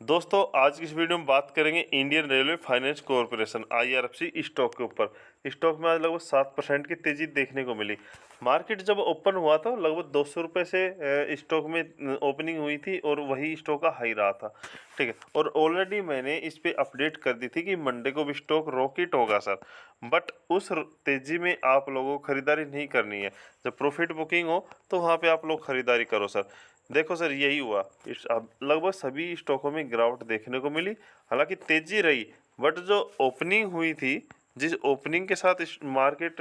दोस्तों आज की इस वीडियो में बात करेंगे Indian railway finance corporation IRFC stock के ऊपर। स्टॉक में आज लगभग 7% की तेजी देखने को मिली। मार्केट जब ओपन हुआ था लगभग 200 रुपये से स्टॉक में ओपनिंग हुई थी और वही स्टॉक का हाई रहा था। ठीक है, और ऑलरेडी मैंने इस पे अपडेट कर दी थी कि मंडे को भी स्टॉक रॉकेट होगा सर। बट उस तेजी में आप लोगों को खरीदारी नहीं करनी है। जब प्रॉफिट बुकिंग हो तो वहाँ पे आप लोग खरीदारी करो सर। देखो सर यही हुआ, इस अब लगभग सभी स्टॉकों में गिरावट देखने को मिली। हालांकि तेजी रही, बट जो ओपनिंग हुई थी, जिस ओपनिंग के साथ इस मार्केट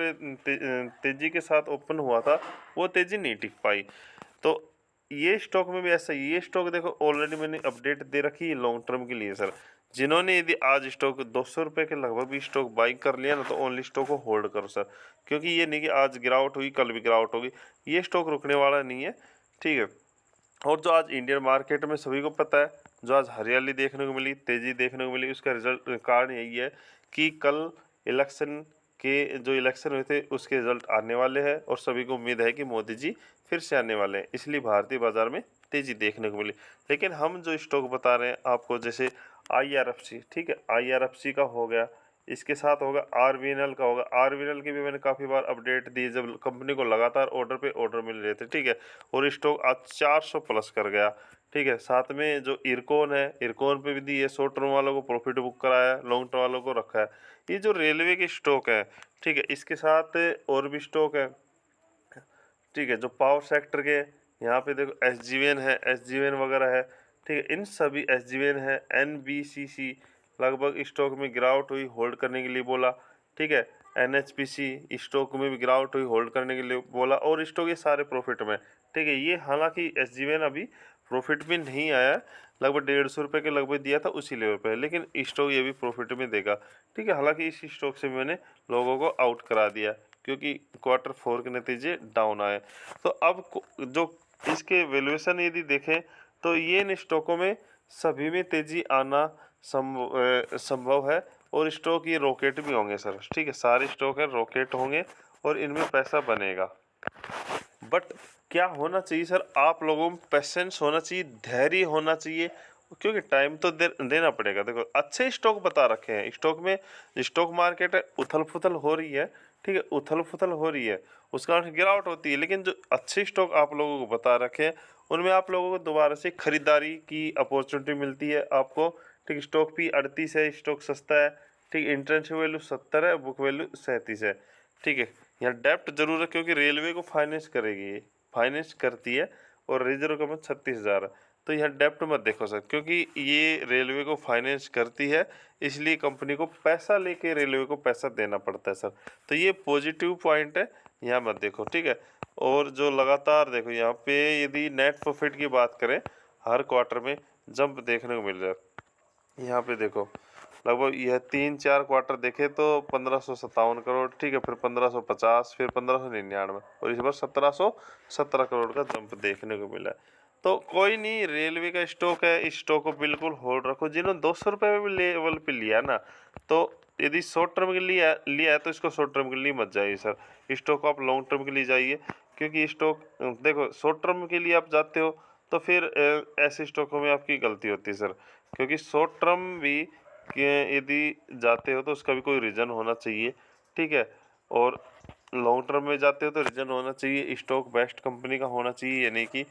तेजी के साथ ओपन हुआ था, वो तेजी नहीं टिक पाई। तो ये स्टॉक में भी ऐसा ही, ये स्टॉक देखो ऑलरेडी मैंने अपडेट दे रखी है लॉन्ग टर्म के लिए सर। जिन्होंने यदि आज स्टॉक 200 रुपये के लगभग भी स्टॉक बाइंग कर लिया ना, तो ओनली स्टॉक को होल्ड करो सर। क्योंकि ये नहीं कि आज गिरावट हुई कल भी गिरावट होगी, ये स्टॉक रुकने वाला नहीं है। ठीक है, और जो आज इंडियन मार्केट में सभी को पता है, जो आज हरियाली देखने को मिली, तेजी देखने को मिली, उसका रिजल्ट कारण यही है कि कल इलेक्शन के जो इलेक्शन हुए थे उसके रिजल्ट आने वाले हैं और सभी को उम्मीद है कि मोदी जी फिर से आने वाले हैं, इसलिए भारतीय बाजार में तेजी देखने को मिली। लेकिन हम जो स्टॉक बता रहे हैं आपको, जैसे IRFC, ठीक है, IRFC का हो गया, इसके साथ होगा RVNL का होगा। RVNL की भी मैंने काफ़ी बार अपडेट दी जब कंपनी को लगातार ऑर्डर पे ऑर्डर मिल रहे थे। ठीक है, और स्टॉक आज 400 प्लस कर गया। ठीक है, साथ में जो इरकॉन है, इरकॉन पे भी दी है, शॉर्ट टर्म वालों को प्रॉफिट बुक कराया, लॉन्ग टर्म वालों को रखा है। ये जो रेलवे के स्टॉक है, ठीक है, इसके साथ और भी स्टॉक है। ठीक है, जो पावर सेक्टर के, यहाँ पे देखो SGVN है, SGVN वगैरह है। ठीक है, इन सभी SGVN है, NBCC लगभग स्टॉक में गिरावट हुई, होल्ड करने के लिए बोला। ठीक है, NHPC स्टॉक में भी गिरावट हुई, होल्ड करने के लिए बोला, और स्टॉक ये सारे प्रॉफिट में। ठीक है, ये हालांकि SGVN अभी प्रॉफिट में नहीं आया, लगभग 150 रुपये के लगभग दिया था उसी लेवल पे, लेकिन स्टॉक ये भी प्रॉफिट में देगा। ठीक है, हालांकि इस स्टॉक से मैंने लोगों को आउट करा दिया क्योंकि क्वार्टर 4 के नतीजे डाउन आए। तो अब जो इसके वैल्यूएशन यदि देखें तो ये इन स्टॉकों में सभी में तेजी आना संभव है, और स्टॉक ये रॉकेट भी होंगे सर। ठीक है, सारे स्टॉक है रॉकेट होंगे और इनमें पैसा बनेगा। बट क्या होना चाहिए सर, आप लोगों में पेशेंस होना चाहिए, धैर्य होना चाहिए, क्योंकि टाइम तो देना पड़ेगा। देखो अच्छे स्टॉक बता रखे हैं, स्टॉक में स्टॉक मार्केट है, उथल पुथल हो रही है। ठीक है, उथल पुथल हो रही है, उसका अर्थ गिरावट होती है, लेकिन जो अच्छे स्टॉक आप लोगों को बता रखे हैं उनमें आप लोगों को दोबारा से खरीदारी की अपॉर्चुनिटी मिलती है आपको। ठीक, स्टॉक भी 38 है, स्टॉक सस्ता है। ठीक, इंटरेंशियल वैल्यू 70 है, बुक वैल्यू 37 है। ठीक है, यहाँ डेप्ट जरूर है क्योंकि रेलवे को फाइनेंस करेगी, ये फाइनेंस करती है, और रिजर्व का 36,000 है। तो यहाँ डेप्ट मत देखो सर, क्योंकि ये रेलवे को फाइनेंस करती है, इसलिए कंपनी को पैसा लेके रेलवे को पैसा देना पड़ता है सर। तो ये पॉजिटिव पॉइंट है, यहाँ मत देखो। ठीक है, और जो लगातार देखो यहाँ पे यदि नेट प्रॉफिट की बात करें, हर क्वार्टर में जंप देखने को मिल रहा है। यहाँ पे देखो लगभग यह 3-4 क्वार्टर देखे तो 1557 करोड़, ठीक है, फिर 1550, फिर 1599, और इस बार 1717 करोड़ का जंप देखने को मिला है। तो कोई नहीं, रेलवे का स्टॉक है, इस स्टॉक को बिल्कुल होल्ड रखो। जिन्होंने 200 रुपये में भी लेवल पे लिया ना, तो यदि शॉर्ट टर्म के लिए लिया है तो इसको शॉर्ट टर्म के लिए मत जाइए सर, स्टॉक को आप लॉन्ग टर्म के लिए जाइए। क्योंकि स्टॉक देखो शॉर्ट टर्म के लिए आप जाते हो तो फिर ऐसे स्टॉकों में आपकी गलती होती है सर। क्योंकि शॉर्ट टर्म भी कि यदि जाते हो तो उसका भी कोई रीज़न होना चाहिए। ठीक है, और लॉन्ग टर्म में जाते हो तो रीज़न होना चाहिए, स्टॉक बेस्ट कंपनी का होना चाहिए, यानी कि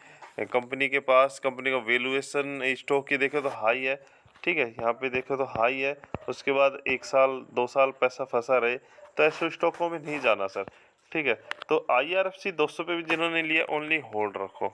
कंपनी के पास कंपनी का वैल्यूएशन स्टॉक की देखो तो हाई है। ठीक है, यहाँ पे देखो तो हाई है, उसके बाद 1 साल 2 साल पैसा फंसा रहे, तो ऐसे स्टॉकों में नहीं जाना सर। ठीक है, तो IRFC 200 पे भी जिन्होंने लिया ओनली होल्ड रखो।